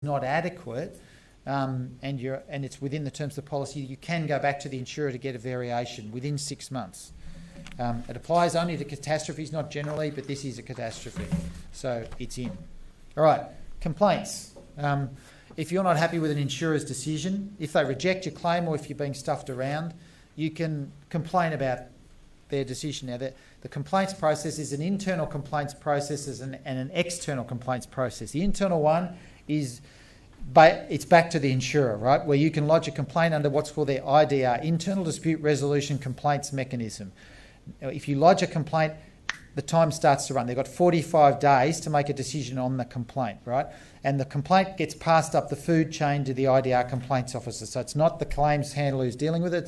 not adequate, and it's within the terms of the policy, you can go back to the insurer to get a variation within 6 months. It applies only to catastrophes, not generally, but this is a catastrophe, so it's in. All right, complaints. If you're not happy with an insurer's decision, if they reject your claim or if you're being stuffed around, you can complain about their decision. Now, the complaints process is an internal complaints process and an external complaints process. The internal one is it's back to the insurer, right, where you can lodge a complaint under what's called their IDR, Internal Dispute Resolution Complaints Mechanism. Now, if you lodge a complaint, the time starts to run. They've got 45 days to make a decision on the complaint, right? And the complaint gets passed up the food chain to the IDR complaints officer. So it's not the claims handler who's dealing with it,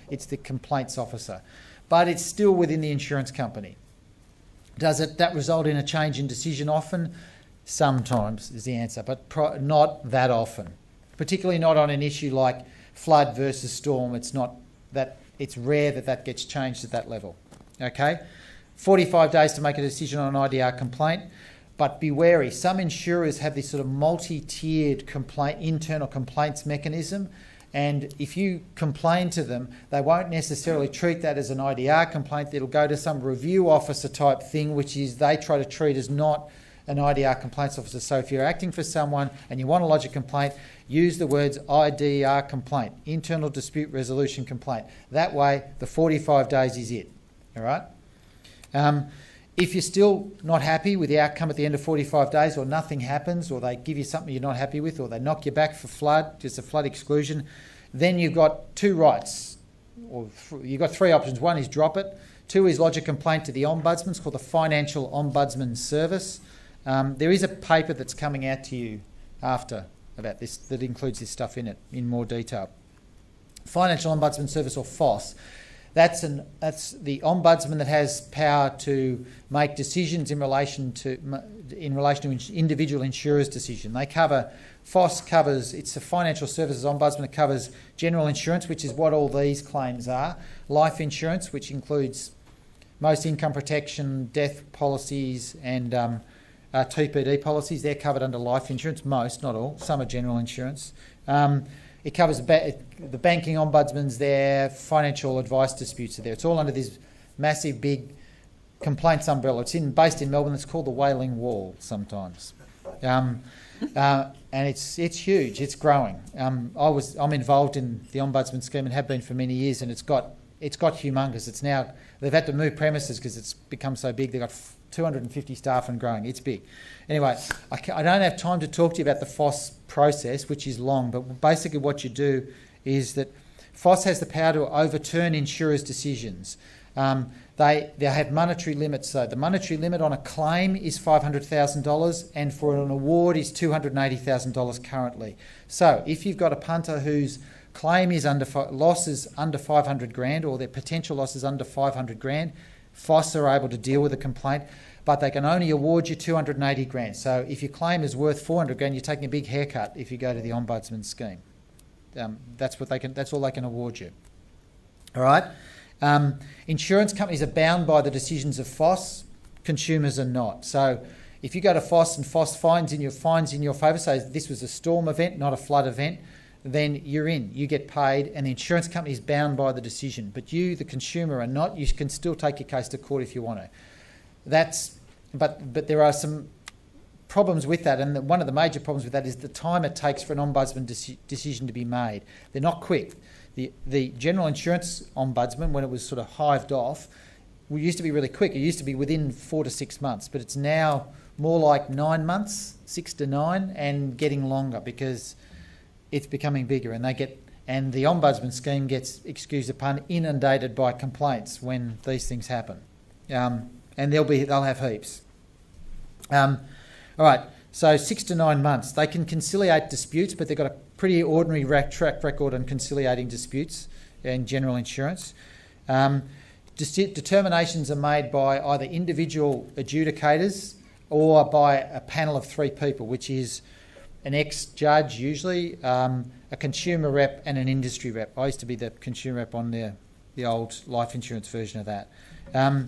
it's the complaints officer. But it's still within the insurance company. Does that result in a change in decision often? Sometimes is the answer, but not that often. Particularly not on an issue like flood versus storm. It's rare that gets changed at that level. Okay? 45 days to make a decision on an IDR complaint, but be wary. Some insurers have this sort of multi-tiered internal complaints mechanism, and if you complain to them, they won't necessarily treat that as an IDR complaint. It'll go to some review officer type thing, which is they try to treat as not an IDR complaints officer. So if you're acting for someone and you want to lodge a complaint, use the words IDR complaint, Internal Dispute Resolution Complaint. That way, the 45 days is it. All right? If you're still not happy with the outcome at the end of 45 days, or nothing happens, or they give you something you're not happy with, or they knock you back for flood, just a flood exclusion, then you've got two rights, or you've got three options. One is drop it. Two is lodge a complaint to the Ombudsman. It's called the Financial Ombudsman Service. There is a paper that's coming out to you after about this that includes this stuff in it in more detail. Financial Ombudsman Service, or FOSS. That's the ombudsman that has power to make decisions in relation to individual insurers' decision. FOSS covers, it's a financial services ombudsman. It covers general insurance, which is what all these claims are, life insurance, which includes most income protection, death policies, and TPD policies. They're covered under life insurance, most, not all. Some are general insurance. It covers the banking ombudsman's there, financial advice disputes are there. It's all under this massive, big complaints umbrella. It's based in Melbourne. It's called the Wailing Wall sometimes. And it's huge. It's growing. I'm involved in the ombudsman scheme and have been for many years, and it's got humongous. They've had to move premises because it's become so big. They've got 250 staff and growing. It's big. Anyway, I don't have time to talk to you about the FOSS process, which is long, but basically what you do is that FOSS has the power to overturn insurers' decisions. They have monetary limits. So the monetary limit on a claim is $500,000, and for an award is $280,000 currently. So if you've got a punter whose claim is losses under $500,000, or their potential losses under $500,000, FOSS are able to deal with a complaint, but they can only award you $280,000. So if your claim is worth $400,000, you're taking a big haircut if you go to the ombudsman scheme. That's all they can award you. All right. Insurance companies are bound by the decisions of FOSS. Consumers are not. So if you go to FOSS and FOSS finds in your favour, say this was a storm event, not a flood event, then you're in. You get paid, and the insurance company is bound by the decision. But you, the consumer, are not. You can still take your case to court if you want to. But there are some problems with that, and one of the major problems with that is the time it takes for an ombudsman decision to be made. They're not quick. The general insurance ombudsman, when it was sort of hived off, used to be really quick. It used to be within 4 to 6 months, but it's now more like 9 months, 6 to 9, and getting longer because it's becoming bigger, and the ombudsman scheme gets, excuse the pun, inundated by complaints when these things happen, and they'll have heaps. All right, so 6 to 9 months. They can conciliate disputes, but they've got a pretty ordinary track record on conciliating disputes in general insurance. Determinations are made by either individual adjudicators or by a panel of 3 people, which is an ex-judge usually, a consumer rep and an industry rep. I used to be the consumer rep on the old life insurance version of that. There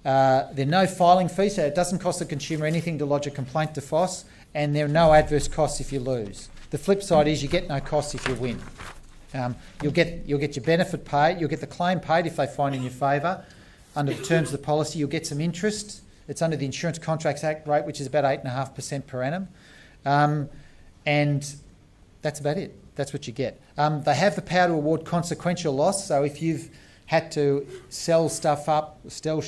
are no filing fees, so it doesn't cost the consumer anything to lodge a complaint to FOSS, and there are no adverse costs if you lose. The flip side is you get no costs if you win. You'll get your benefit paid, you'll get the claim paid if they find in your favour. Under the terms of the policy, you'll get some interest. It's under the Insurance Contracts Act rate, which is about 8.5% per annum. And that's about it. That's what you get. They have the power to award consequential loss. So if you've had to sell stuff up, sell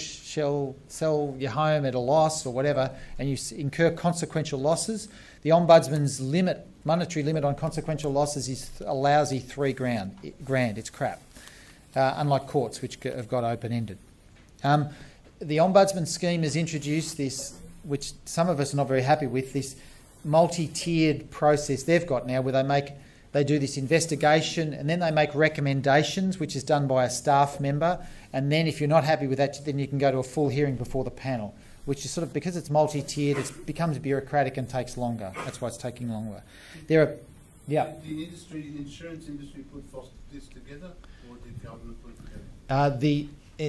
your home at a loss or whatever, and you incur consequential losses, the Ombudsman's monetary limit on consequential losses is a lousy $3,000. It's crap. Unlike courts, which have got open-ended. The Ombudsman scheme has introduced this, which some of us are not very happy with, this multi-tiered process they've got now, where they do this investigation and then they make recommendations, which is done by a staff member, and then if you're not happy with that, then you can go to a full hearing before the panel, which is sort of, because it's multi-tiered, it becomes bureaucratic and takes longer. That's why it's taking longer. There are, yeah. Did the insurance industry put this together, or did government put it together?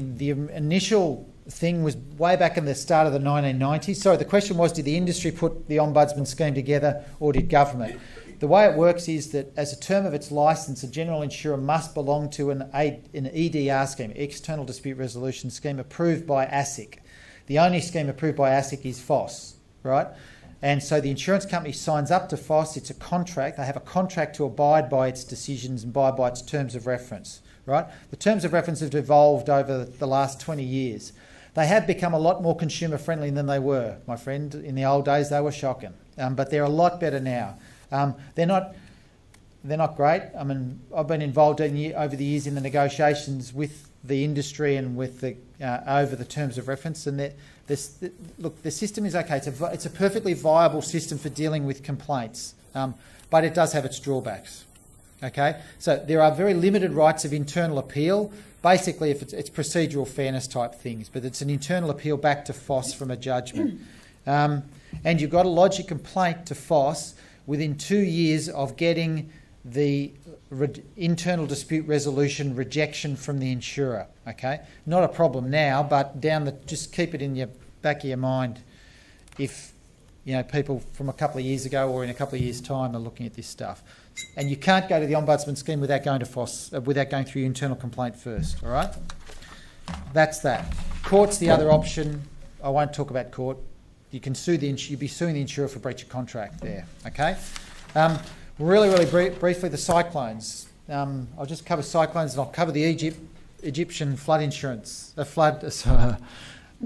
The initial thing was way back in the start of the 1990s. Sorry, the question was, did the industry put the Ombudsman scheme together or did government? The way it works is that as a term of its licence, a general insurer must belong to an EDR scheme, External Dispute Resolution Scheme, approved by ASIC. The only scheme approved by ASIC is FOSS, right? And so the insurance company signs up to FOSS. It's a contract. They have a contract to abide by its decisions and abide by its terms of reference, right? The terms of reference have evolved over the last 20 years. They have become a lot more consumer friendly than they were, my friend. In the old days, they were shocking, but they're a lot better now. They're not great. I mean, I've been involved over the years in the negotiations with the industry and with the over the terms of reference, and look, the system is okay. It's a perfectly viable system for dealing with complaints, but it does have its drawbacks. Okay, so there are very limited rights of internal appeal. Basically, if it's procedural fairness type things, but it's an internal appeal back to FOSS from a judgment, and you've got to lodge a complaint to FOSS within 2 years of getting the internal dispute resolution rejection from the insurer. Okay, not a problem now, but just keep it in your back of your mind if people from a couple of years ago or in a couple of years' time are looking at this stuff. And you can't go to the Ombudsman scheme without going to FOSS, without going through your internal complaint first. All right, that's that. Court's the other option. I won't talk about court. You can sue you'd be suing the insurer for breach of contract there. Okay. Really briefly, the cyclones. I'll just cover cyclones and I'll cover the Egyptian flood insurance,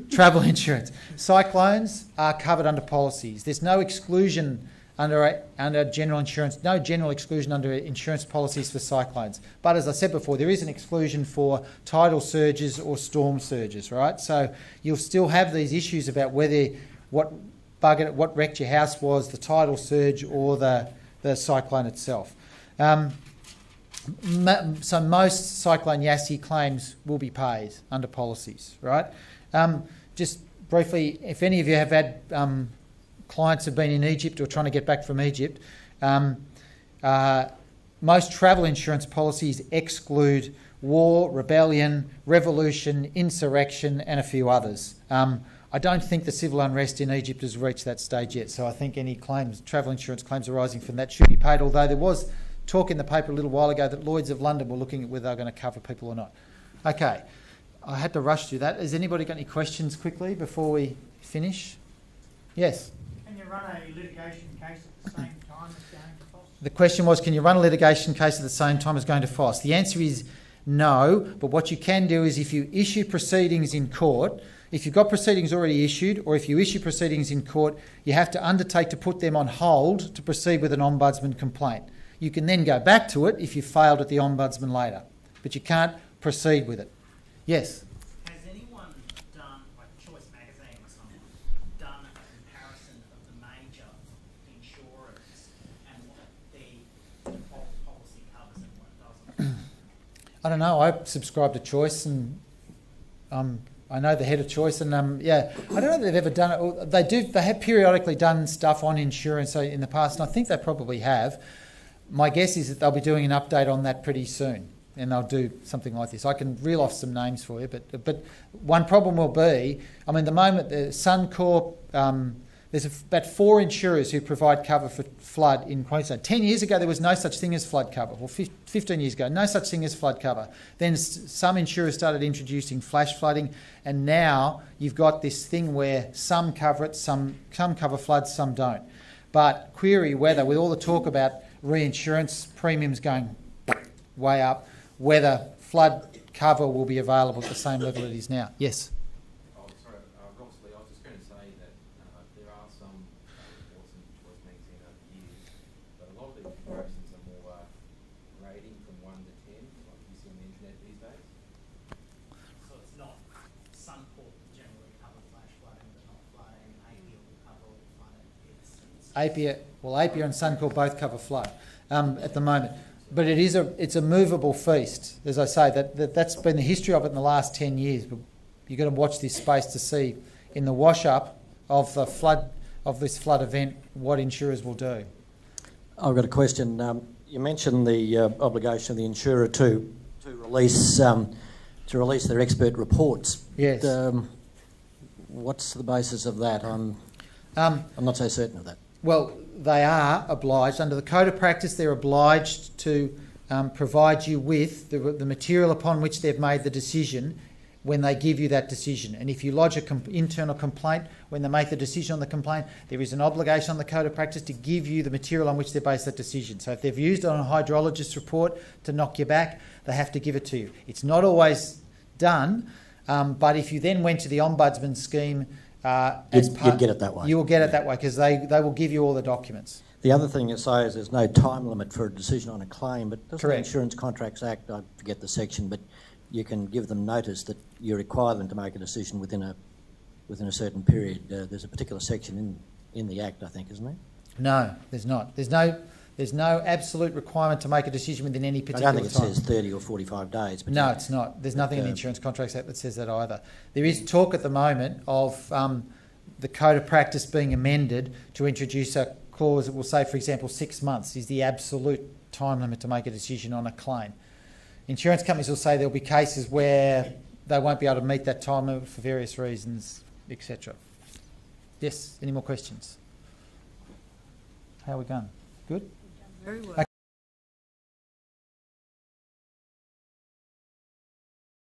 travel insurance. Cyclones are covered under policies. There's no exclusion under general insurance, no general exclusion under insurance policies for cyclones. But as I said before, there is an exclusion for tidal surges or storm surges, right? So you'll still have these issues about whether what wrecked your house was the tidal surge or the cyclone itself. So most Cyclone Yassi claims will be paid under policies, right? Just briefly, if any of you have had clients who have been in Egypt or trying to get back from Egypt, most travel insurance policies exclude war, rebellion, revolution, insurrection and a few others. I don't think the civil unrest in Egypt has reached that stage yet, so I think any claims, travel insurance claims arising from that should be paid, although there was talk in the paper a little while ago that Lloyd's of London were looking at whether they're going to cover people or not. Okay, I had to rush through that. Has anybody got any questions quickly before we finish? Yes? Can you run a litigation case at the same time as going to FOSS? The question was, can you run a litigation case at the same time as going to FOSS? The answer is no, but what you can do is if you issue proceedings in court, if you've got proceedings already issued, or if you issue proceedings in court, you have to undertake to put them on hold to proceed with an Ombudsman complaint. You can then go back to it if you failed at the Ombudsman later, but you can't proceed with it. Yes? Has anyone done, like Choice Magazine or something, done a comparison of the major insurers and what the default policy covers and what doesn't? I don't know. I subscribe to Choice and I know the head of Choice, and yeah, I don't know if they've ever done it. They have periodically done stuff on insurance in the past, and I think they probably have. My guess is that they'll be doing an update on that pretty soon, and they'll do something like this. I can reel off some names for you, but one problem will be, I mean, the moment the Suncorp, There's about 4 insurers who provide cover for flood in Queensland. 10 years ago, there was no such thing as flood cover. Well, 15 years ago, no such thing as flood cover. Then some insurers started introducing flash flooding, and now you've got this thing where some cover it, some cover floods, some don't. But query whether, with all the talk about reinsurance premiums going way up, whether flood cover will be available at the same level it is now. Yes? Apia and Suncorp both cover flood at the moment, but it's a movable feast, as I say. That's been the history of it in the last 10 years. But you've got to watch this space to see in the wash up of the flood of this flood event what insurers will do. I've got a question. You mentioned the obligation of the insurer to release their expert reports. Yes. What's the basis of that? I'm not so certain of that. Well, they are obliged. Under the Code of Practice, they're obliged to provide you with the material upon which they've made the decision when they give you that decision. And if you lodge an internal complaint, when they make the decision on the complaint, there is an obligation on the Code of Practice to give you the material on which they base that decision. So if they've used it on a hydrologist's report to knock you back, they have to give it to you. It's not always done, but if you then went to the Ombudsman scheme, you'd get it that way. You will get it that way because they will give you all the documents. The other thing you say is there's no time limit for a decision on a claim, but doesn't Correct. the Insurance Contracts Act, I forget the section, but you can give them notice that you require them to make a decision within a certain period. There's a particular section in the Act, I think, isn't there? No, there's not. There's no absolute requirement to make a decision within any particular time. I don't think it says 30 or 45 days. But no, it's not. There's nothing in the Insurance Contracts Act that says that either. There is talk at the moment of the Code of Practice being amended to introduce a clause that will say, for example, 6 months is the absolute time limit to make a decision on a claim. Insurance companies will say there'll be cases where they won't be able to meet that time limit for various reasons, etc. Yes, any more questions? How are we going? Good? Very well.